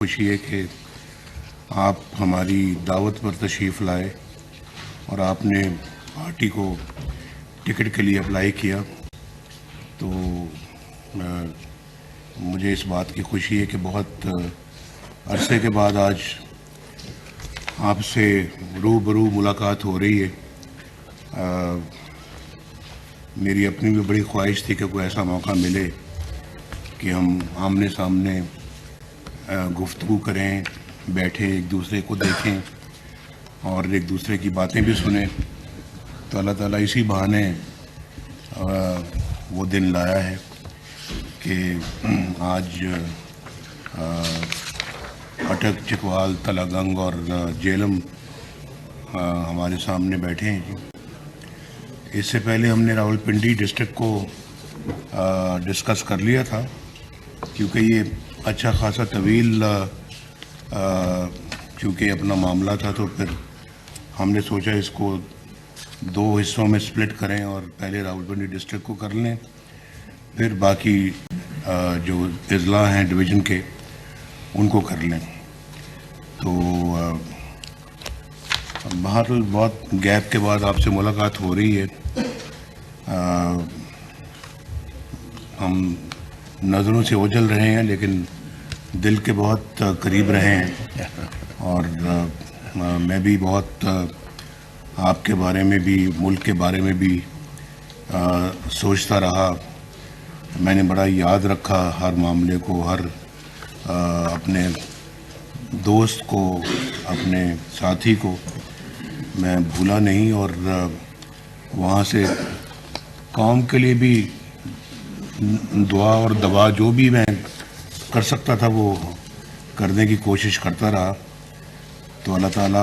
खुशी है कि आप हमारी दावत पर तशरीफ़ लाए और आपने पार्टी को टिकट के लिए अप्लाई किया। तो मुझे इस बात की खुशी है कि बहुत अरसे के बाद आज आपसे रूबरू मुलाकात हो रही है। मेरी अपनी भी बड़ी ख्वाहिश थी कि कोई ऐसा मौका मिले कि हम आमने सामने गुफ्तगू करें, बैठे एक दूसरे को देखें और एक दूसरे की बातें भी सुने। तो अल्लाह ताला इसी बहाने वो दिन लाया है कि आज अटक, चिकवाल, तलागंग और जेलम हमारे सामने बैठे हैं। इससे पहले हमने रावलपिंडी डिस्ट्रिक्ट को डिस्कस कर लिया था, क्योंकि ये अच्छा खासा तवील क्योंकि अपना मामला था, तो फिर हमने सोचा इसको दो हिस्सों में स्प्लिट करें और पहले रावलपिंडी डिस्ट्रिक्ट को कर लें, फिर बाकी जो अजला हैं डिवीज़न के उनको कर लें। तो बहरहाल बहुत गैप के बाद आपसे मुलाकात हो रही है। हम नज़रों से ओझल रहे हैं लेकिन दिल के बहुत करीब रहे हैं और मैं भी बहुत आपके बारे में भी, मुल्क के बारे में भी सोचता रहा। मैंने बड़ा याद रखा हर मामले को, हर अपने दोस्त को, अपने साथी को मैं भूला नहीं और वहाँ से कौम के लिए भी दुआ और दवा जो भी मैं कर सकता था वो करने की कोशिश करता रहा। तो अल्लाह ताला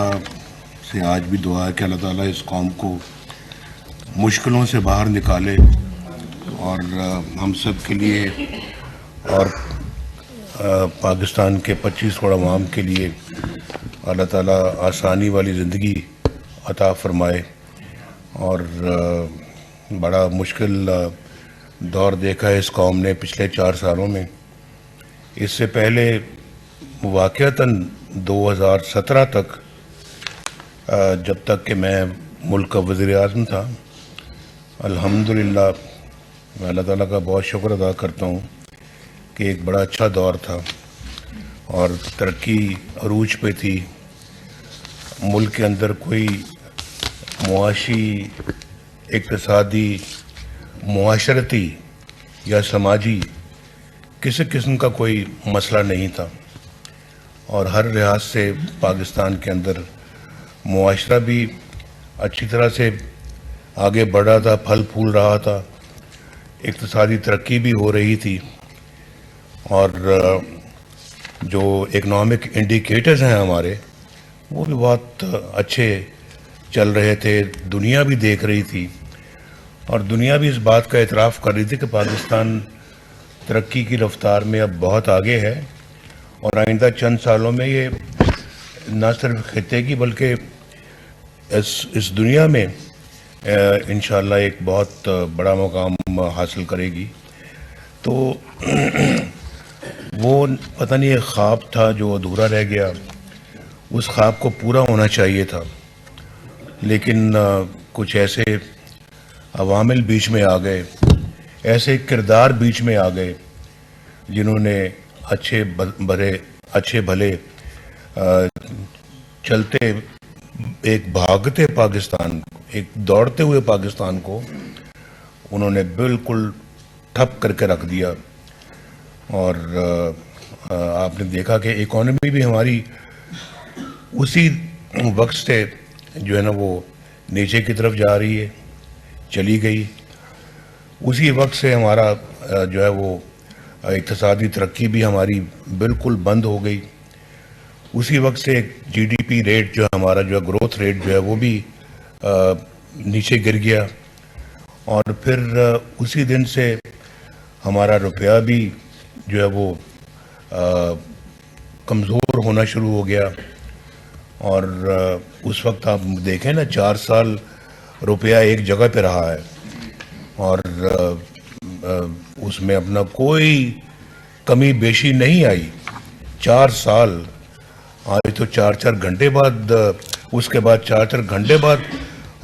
से आज भी दुआ है कि अल्लाह ताला इस कौम को मुश्किलों से बाहर निकाले और हम सब के लिए और पाकिस्तान के 25 करोड़ अवाम के लिए अल्लाह ताला आसानी वाली ज़िंदगी अता फरमाए। और बड़ा मुश्किल दौर देखा है इस कौम ने पिछले 4 सालों में। इससे पहले वाक़अतन 2017 तक, जब तक कि मैं मुल्क का वज़ीर-ए-आज़म था, अल्हम्दुलिल्लाह मैं अल्लाह ताला का बहुत शुक्र अदा करता हूँ कि एक बड़ा अच्छा दौर था और तरक्की अरूज पे थी। मुल्क के अंदर कोई मुआशी, इक़्तिसादी, मुआशरती या समाजी किसी किस्म का कोई मसला नहीं था और हर लिहाज से पाकिस्तान के अंदर मुआशरा भी अच्छी तरह से आगे बढ़ रहा था, फल फूल रहा था, इक़्तिसादी तरक्की भी हो रही थी और जो इकनॉमिक इंडिकेटर्स हैं हमारे वो भी बहुत अच्छे चल रहे थे। दुनिया भी देख रही थी और दुनिया भी इस बात का एतराफ़ कर रही थी कि पाकिस्तान तरक्की की रफ्तार में अब बहुत आगे है और आइंदा चंद सालों में ये न सिर्फ खित्ते की बल्कि इस दुनिया में इंशाअल्लाह एक बहुत बड़ा मुकाम हासिल करेगी। तो वो पता नहीं एक ख्वाब था जो अधूरा रह गया, उस ख्वाब को पूरा होना चाहिए था, लेकिन कुछ ऐसे अवामिल बीच में आ गए, ऐसे किरदार बीच में आ गए जिन्होंने अच्छे भले चलते एक भागते पाकिस्तान, एक दौड़ते हुए पाकिस्तान को उन्होंने बिल्कुल ठप करके रख दिया। और आपने देखा कि इकॉनमी भी हमारी उसी वक्त से जो है ना वो नीचे की तरफ जा रही है, चली गई। उसी वक्त से हमारा जो है वो इक़्तिसादी तरक्की भी हमारी बिल्कुल बंद हो गई। उसी वक्त से जीडीपी रेट जो हमारा जो है ग्रोथ रेट जो है वो भी नीचे गिर गया और फिर उसी दिन से हमारा रुपया भी जो है वो कमज़ोर होना शुरू हो गया। और उस वक्त आप देखें ना 4 साल रुपया एक जगह पे रहा है और उसमें अपना कोई कमी बेशी नहीं आई। 4 साल, आज तो 4-4 घंटे बाद, उसके बाद 4-4 घंटे बाद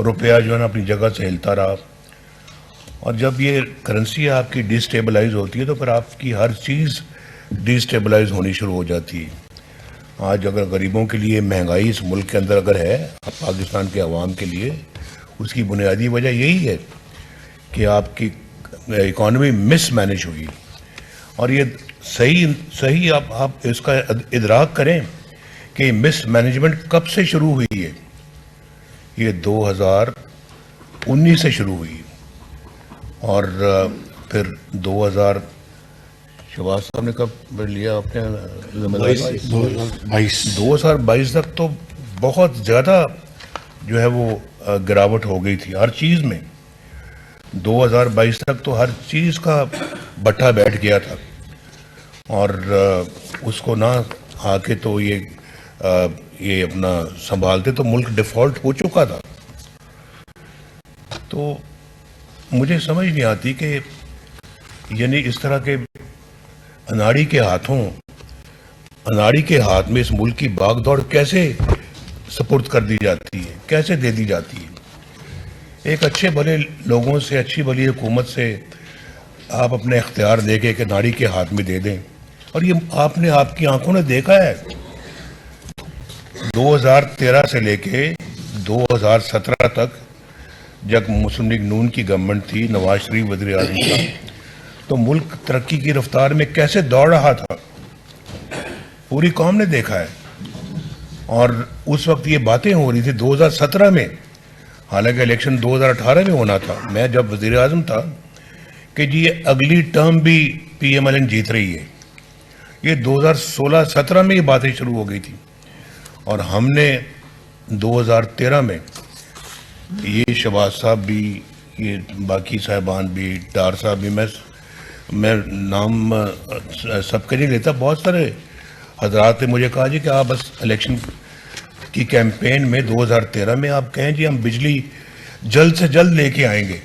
रुपया जो है ना अपनी जगह से हिलता रहा। और जब ये करेंसी आपकी डिस्टेबलाइज होती है तो फिर आपकी हर चीज़ डिस्टेबलाइज होनी शुरू हो जाती है। आज अगर गरीबों के लिए महंगाई इस मुल्क के अंदर अगर है, पाकिस्तान के अवाम के लिए, उसकी बुनियादी वजह यही है कि आपकी इकॉनमी मिसमैनेज हुई। और ये सही आप इसका इदराक करें कि मिसमैनेजमेंट कब से शुरू हुई है। ये 2019 से शुरू हुई और फिर 2000 शहबाज साहब ने कब लिया आपने 2022 तक तो बहुत ज़्यादा जो है वो गिरावट हो गई थी हर चीज़ में। 2022 तक तो हर चीज़ का बट्टा बैठ गया था और उसको ना आके तो ये अपना संभालते तो मुल्क डिफ़ॉल्ट हो चुका था। तो मुझे समझ नहीं आती कि यानी इस तरह के अनाड़ी के हाथ में इस मुल्क की भागदौड़ कैसे सपुर्द कर दी जाती है, कैसे दे दी जाती है। एक अच्छे भले लोगों से, अच्छी भली हुकूमत से आप अपने इख्तियार दे के एक अनाड़ी के हाथ में दे दें। और ये आपने आपकी आंखों ने देखा है 2013 से लेके 2017 तक जब मुस्लिम लीग नून की गवर्नमेंट थी, नवाज शरीफ वज़ीर आज़म था, तो मुल्क तरक्की की रफ्तार में कैसे दौड़ रहा था, पूरी कौम ने देखा है। और उस वक्त ये बातें हो रही थी 2017 में, हालांकि इलेक्शन 2018 में होना था, मैं जब वज़ीर आज़म था, कि जी ये अगली टर्म भी PMLN जीत रही है। ये 2016-17 में ये बातें शुरू हो गई थी और हमने 2013 में ये शहबाज साहब भी, ये बाकी साहबान भी, डार साहब भी, मैं नाम सबके नहीं लेता, बहुत सारे हजरात ने मुझे कहा जी कि आप बस इलेक्शन की कैंपेन में 2013 में आप कहें जी हम बिजली जल्द से जल्द लेके आएंगे,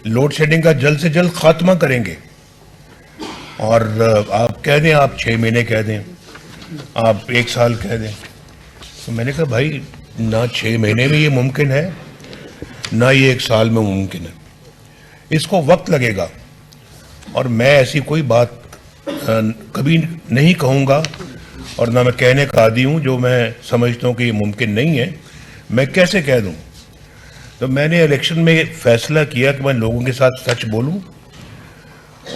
लोड शेडिंग का जल्द से जल्द खात्मा करेंगे। और आप कह दें, आप 6 महीने कह दें, आप 1 साल कह दें। तो मैंने कहा भाई ना 6 महीने में ये मुमकिन है, ना ये 1 साल में मुमकिन है, इसको वक्त लगेगा। और मैं ऐसी कोई बात कभी नहीं कहूँगा और ना मैं कहने का आदी हूँ जो मैं समझता हूँ कि ये मुमकिन नहीं है, मैं कैसे कह दूँ। तो मैंने इलेक्शन में फैसला किया कि मैं लोगों के साथ सच बोलूँ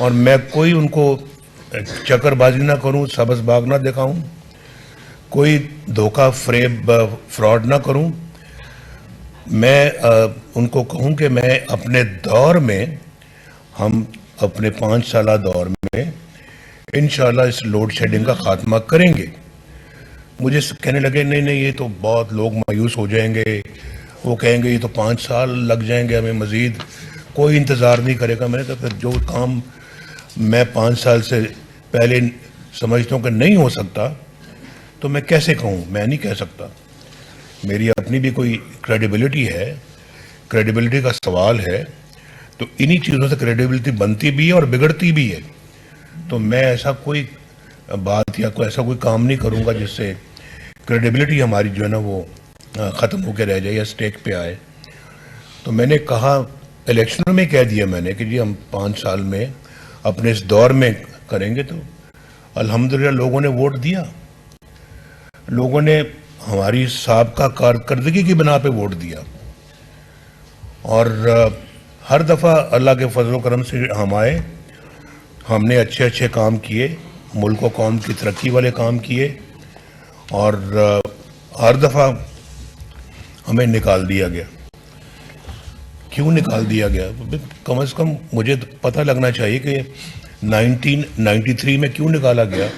और मैं कोई उनको चक्करबाजी ना करूँ, सबस बाग ना दिखाऊँ, कोई धोखा फरेब फ्रॉड ना करूँ। मैं उनको कहूँ कि मैं अपने दौर में, हम अपने 5 साला दौर में इंशाल्लाह इस लोड शेडिंग का खात्मा करेंगे। मुझे कहने लगे नहीं ये तो बहुत लोग मायूस हो जाएंगे, वो कहेंगे ये तो 5 साल लग जाएंगे हमें, मज़ीद कोई इंतज़ार नहीं करेगा। मैंने कहा फिर जो काम मैं 5 साल से पहले समझता हूँ कि नहीं हो सकता तो मैं कैसे कहूँ, मैं नहीं कह सकता। मेरी अपनी भी कोई क्रेडिबिलिटी है, क्रेडिबिलिटी का सवाल है, तो इन्हीं चीज़ों से क्रेडिबिलिटी बनती भी है और बिगड़ती भी है। तो मैं ऐसा कोई बात या कोई ऐसा कोई काम नहीं करूँगा जिससे क्रेडिबिलिटी हमारी जो है ना वो ख़त्म होकर रह जाए या स्टेक पे आए। तो मैंने कहा, इलेक्शन में कह दिया मैंने कि जी हम 5 साल में अपने इस दौर में करेंगे। तो अल्हम्दुलिल्लाह लोगों ने वोट दिया, लोगों ने हमारी साबका कारकर्दगी की बिना पे वोट दिया और हर दफ़ा अल्लाह के फजल करम से हम आए, हमने अच्छे अच्छे काम किए, मुल्क व कौम की तरक्की वाले काम किए और हर दफ़ा हमें निकाल दिया गया। क्यों निकाल दिया गया? कम से कम मुझे पता लगना चाहिए कि 1993 में क्यों निकाला गया,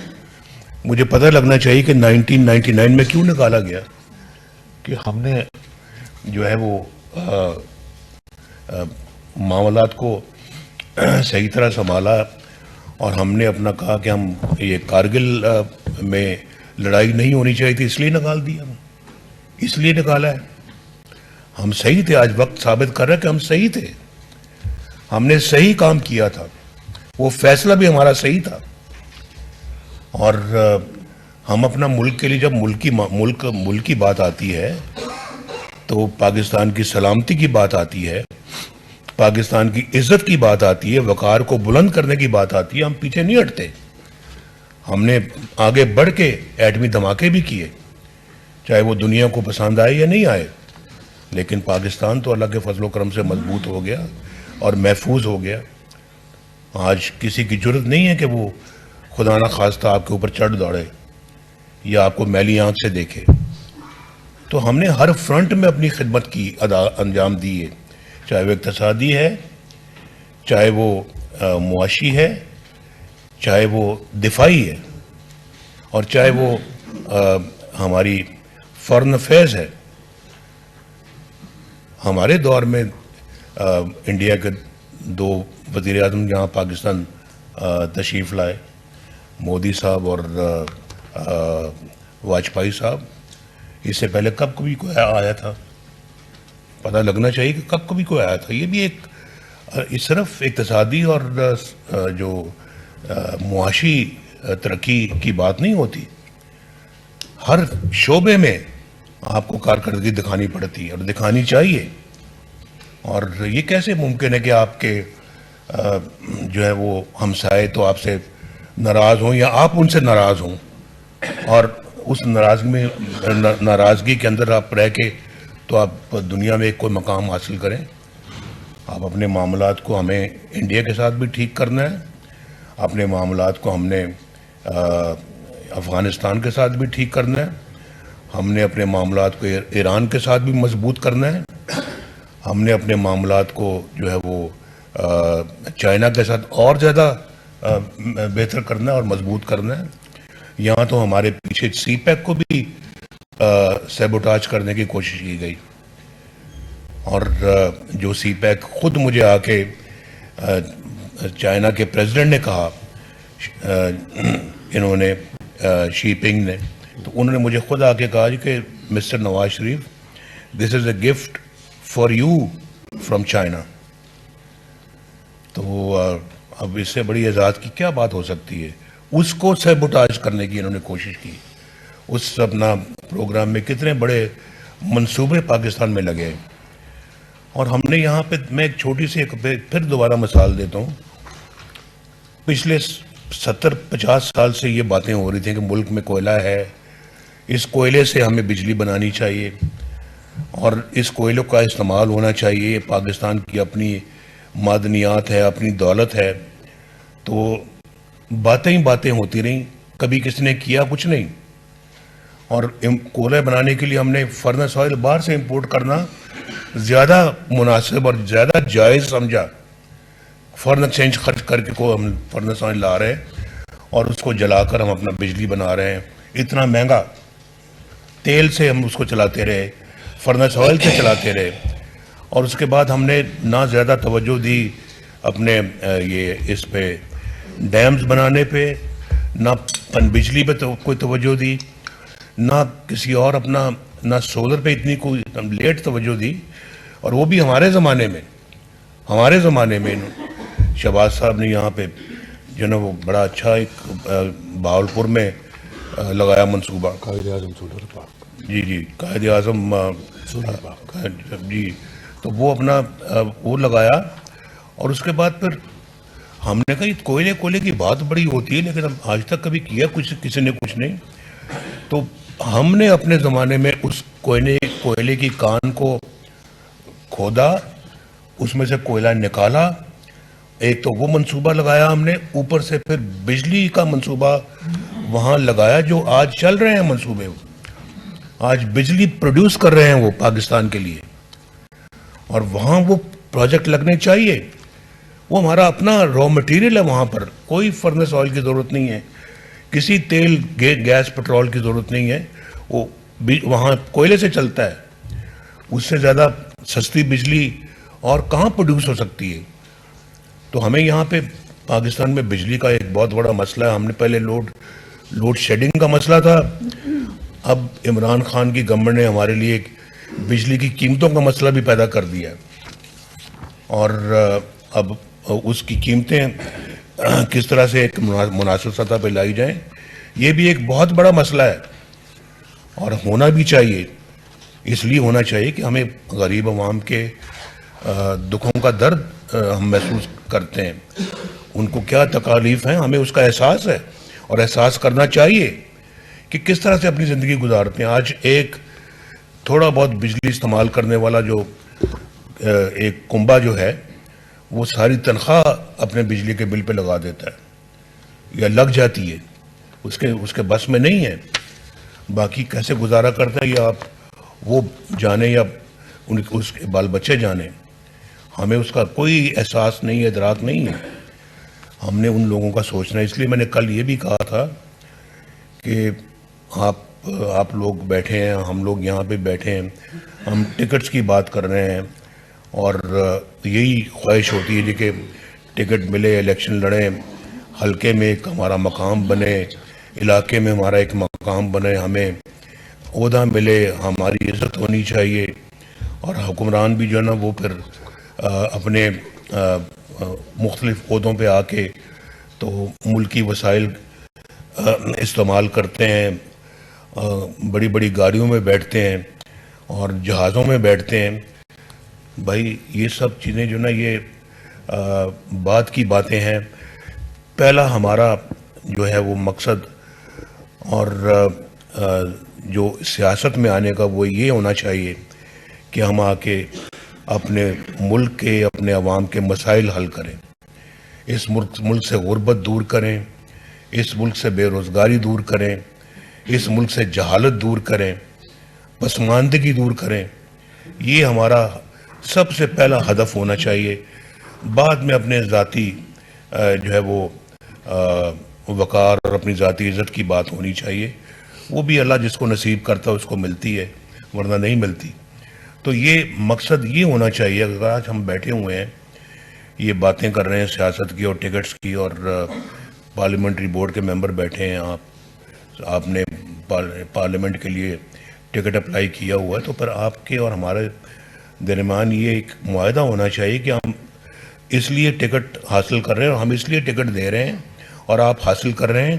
मुझे पता लगना चाहिए कि 1999 में क्यों निकाला गया, कि हमने जो है वो मामलात को सही तरह संभाला और हमने अपना कहा कि हम ये कारगिल में लड़ाई नहीं होनी चाहिए थी, इसलिए निकाल दिया, इसलिए निकाला है। हम सही थे, आज वक्त साबित कर रहा है कि हम सही थे, हमने सही काम किया था, वो फैसला भी हमारा सही था। और हम अपना मुल्क के लिए जब मुल्क की बात आती है, तो पाकिस्तान की सलामती की बात आती है, पाकिस्तान की इज्जत की बात आती है, वकार को बुलंद करने की बात आती है, हम पीछे नहीं हटते। हमने आगे बढ़ के एटमी धमाके भी किए, चाहे वो दुनिया को पसंद आए या नहीं आए, लेकिन पाकिस्तान तो अल्लाह के फजलो करम से मजबूत हो गया और महफूज हो गया। आज किसी की जरूरत नहीं है कि वो खुदा ना खास्ता आपके ऊपर चढ़ दौड़े या आपको मैली आंख से देखे। तो हमने हर फ्रंट में अपनी खिदमत की अंजाम दी है, चाहे वो इक्तसादी है, चाहे वो मुआशी है, चाहे वो दिफाई है, और चाहे वो हमारी फॉरेन अफेयर्स है। हमारे दौर में इंडिया के 2 वज़ीर आज़म यहाँ पाकिस्तान तशरीफ़ लाए, मोदी साहब और वाजपेयी साहब। इससे पहले कब कभी कोई आया था? पता लगना चाहिए कि कब कभी कोई आया था। ये भी एक सिर्फ इक़्तिसादी और जो मुआशी तरक्की की बात नहीं होती, हर शोबे में आपको कारकर्दगी दिखानी पड़ती है और दिखानी चाहिए। और ये कैसे मुमकिन है कि आपके जो है वो हमसाए तो आपसे नाराज़ हों या आप उनसे नाराज़ हों, और उस नाराज़गी के अंदर आप रह के तो आप दुनिया में कोई मकाम हासिल करें। आप अपने मामलात को हमें इंडिया के साथ भी ठीक करना है, अपने मामलात को हमने अफ़गानिस्तान के साथ भी ठीक करना है, हमने अपने मामलात को ईरान के साथ भी मजबूत करना है, हमने अपने मामलात को जो है वो चाइना के साथ और ज़्यादा बेहतर करना है और मजबूत करना है। यहाँ तो हमारे पीछे सीपैक को भी सैबोटाज करने की कोशिश की गई, और जो सीपैक खुद मुझे आके चाइना के प्रेसिडेंट ने कहा, इन्होंने शी पिंग ने, तो उन्होंने मुझे खुद आके कहा कि mister Nawaz Sharif, this is a gift for you from China. तो अब इससे बड़ी एजाज़ की क्या बात हो सकती है? उसको सैबोटाज करने की इन्होंने कोशिश की। उस अपना प्रोग्राम में कितने बड़े मंसूबे पाकिस्तान में लगे। और हमने यहाँ पे, मैं एक छोटी सी फिर दोबारा मिसाल देता हूँ। पिछले 70-50 साल से ये बातें हो रही थी कि मुल्क में कोयला है, इस कोयले से हमें बिजली बनानी चाहिए और इस कोयले का इस्तेमाल होना चाहिए, पाकिस्तान की अपनी मादनियात है, अपनी दौलत है। तो बातें ही बातें होती रहीं, कभी किसी ने किया कुछ नहीं। और कोयला बनाने के लिए हमने फर्नेस ऑयल बाहर से इंपोर्ट करना ज़्यादा मुनासिब और ज़्यादा जायज़ समझा। फॉरेन एक्सचेंज खर्च करके को हम फर्नेस ऑयल ला रहे हैं और उसको जलाकर हम अपना बिजली बना रहे हैं। इतना महंगा तेल से हम उसको चलाते रहे, फर्नेस ऑयल से चलाते रहे, और उसके बाद हमने ना ज़्यादा तवज्जो दी अपने ये इस पे डैम्स बनाने पे, ना बिजली पे तो कोई तवज्जो दी, ना किसी और अपना, ना सोलर पे इतनी कोई लेट तवज्जो दी। और वो भी हमारे ज़माने में शहबाज साहब ने यहाँ पे जो ना वो बड़ा अच्छा एक बहावलपुर में लगाया मंसूबा, कायद-ए-आज़म सोलर पार्क। जी, कायद-ए-आज़म सोलर पार्क जी। तो वो अपना वो लगाया, और उसके बाद फिर हमने कहा कोयले की बात बड़ी होती है, लेकिन अब आज तक कभी किया किसी ने कुछ नहीं। तो हमने अपने ज़माने में उस कोयले की कान को खोदा, उसमें से कोयला निकाला, एक तो वो मंसूबा लगाया हमने, ऊपर से फिर बिजली का मंसूबा वहाँ लगाया। जो आज चल रहे हैं मंसूबे, आज बिजली प्रोड्यूस कर रहे हैं वो पाकिस्तान के लिए, और वहाँ वो प्रोजेक्ट लगने चाहिए। वो हमारा अपना रॉ मटेरियल है, वहाँ पर कोई फर्नेस ऑयल की ज़रूरत नहीं है, किसी तेल गैस पेट्रोल की ज़रूरत नहीं है, वो वहाँ कोयले से चलता है। उससे ज़्यादा सस्ती बिजली और कहाँ प्रोड्यूस हो सकती है? तो हमें यहाँ पे पाकिस्तान में बिजली का एक बहुत बड़ा मसला है। हमने पहले लोड शेडिंग का मसला था, अब इमरान खान की गवर्नमेंट ने हमारे लिए बिजली की कीमतों का मसला भी पैदा कर दिया, और अब उसकी कीमतें किस तरह से एक मुनासिब सतह पर लाई जाएं, ये भी एक बहुत बड़ा मसला है और होना भी चाहिए। इसलिए होना चाहिए कि हमें गरीब आवाम के दुखों का दर्द हम महसूस करते हैं, उनको क्या तकालीफ हैं हमें उसका एहसास है और एहसास करना चाहिए कि किस तरह से अपनी ज़िंदगी गुजारते हैं। आज एक थोड़ा बहुत बिजली इस्तेमाल करने वाला जो एक कुंबा जो है वो सारी तनख्वाह अपने बिजली के बिल पे लगा देता है या लग जाती है, उसके बस में नहीं है। बाकी कैसे गुजारा करता है या आप वो जाने या उसके बाल बच्चे जाने, हमें उसका कोई एहसास नहीं है, इदराक नहीं है। हमने उन लोगों का सोचना है। इसलिए मैंने कल ये भी कहा था कि आप लोग बैठे हैं, हम लोग यहाँ पे बैठे हैं, हम टिकट्स की बात कर रहे हैं और यही ख्वाहिश होती है जी कि टिकट मिले, इलेक्शन लड़ें, हलके में एक हमारा मकाम बने, इलाके में हमारा एक मकाम बने, हमें ओहदा मिले, हमारी इज़्ज़त होनी चाहिए और हुक्मरान भी जो है ना वो फिर अपने मुख्तलिफ ओहदों पे आके तो मुल्की वसाइल इस्तेमाल करते हैं, बड़ी बड़ी गाड़ियों में बैठते हैं और जहाज़ों में बैठते हैं। भाई ये सब चीज़ें जो ना ये बात की बातें हैं। पहला हमारा जो है वो मकसद और जो सियासत में आने का वो ये होना चाहिए कि हम आके अपने मुल्क के, अपने अवाम के मसाइल हल करें, इस मुल्क से गुर्बत दूर करें, इस मुल्क से बेरोज़गारी दूर करें, इस मुल्क से जहालत दूर करें, पसमानदगी दूर करें। ये हमारा सबसे पहला हदफ होना चाहिए। बाद में अपने ज़ाती जो है वो वक़ार और अपनी ज़ाती इज़्ज़त की बात होनी चाहिए। वो भी अल्लाह जिसको नसीब करता है उसको मिलती है, वरना नहीं मिलती। तो ये मकसद ये होना चाहिए। अगर आज हम बैठे हुए हैं, ये बातें कर रहे हैं सियासत की और टिकट्स की और पार्लियामेंट्री बोर्ड के मेंबर बैठे हैं, आपने पार्लियामेंट के लिए टिकट अप्लाई किया हुआ है, तो फिर आपके और हमारे दरमियान ये एक मुआहदा होना चाहिए कि हम इसलिए टिकट हासिल कर रहे हैं और हम इसलिए टिकट दे रहे हैं और आप हासिल कर रहे हैं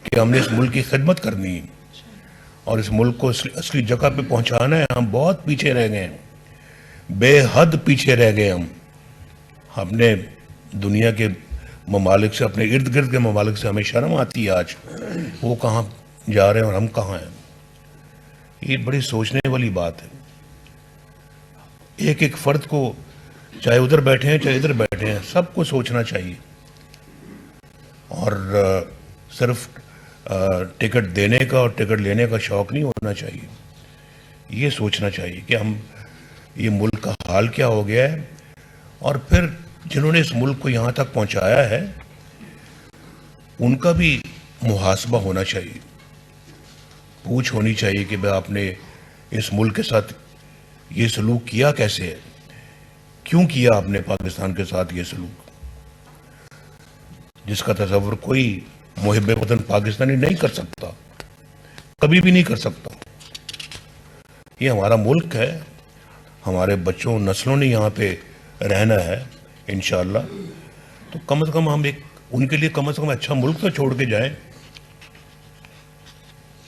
कि हमने इस मुल्क की खिदमत करनी है और इस मुल्क को असली जगह पे पहुंचाना है। हम बहुत पीछे रह गए हैं, बेहद पीछे रह गए हम। अपने दुनिया के ममालिक से, अपने इर्द गिर्द के ममालिक से हमें शर्म आती है आज, वो कहाँ जा रहे हैं और हम कहाँ हैं। ये बड़ी सोचने वाली बात है। एक एक फ़र्द को, चाहे उधर बैठे हैं चाहे इधर बैठे हैं, सबको सोचना चाहिए और सिर्फ टिकट देने का और टिकट लेने का शौक़ नहीं होना चाहिए। ये सोचना चाहिए कि हम, ये मुल्क का हाल क्या हो गया है और फिर जिन्होंने इस मुल्क को यहाँ तक पहुँचाया है उनका भी मुहासबा होना चाहिए, पूछ होनी चाहिए कि भाई आपने इस मुल्क के साथ ये सलूक किया कैसे है, क्यों किया आपने पाकिस्तान के साथ ये सलूक, जिसका तसव्वुर कोई मुहिब्बे वतन पाकिस्तानी नहीं कर सकता, कभी भी नहीं कर सकता। ये हमारा मुल्क है, हमारे बच्चों नस्लों ने यहाँ पे रहना है इंशाअल्लाह। तो कम से कम हम एक उनके लिए कम से कम अच्छा मुल्क तो छोड़ के जाएं।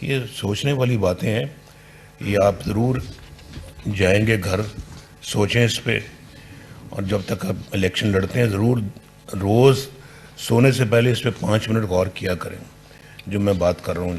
ये सोचने वाली बातें हैं। ये आप ज़रूर जाएंगे घर, सोचें इस पे और जब तक आप इलेक्शन लड़ते हैं ज़रूर रोज़ सोने से पहले इस पे 5 मिनट गौर किया करें जो मैं बात कर रहा हूँ।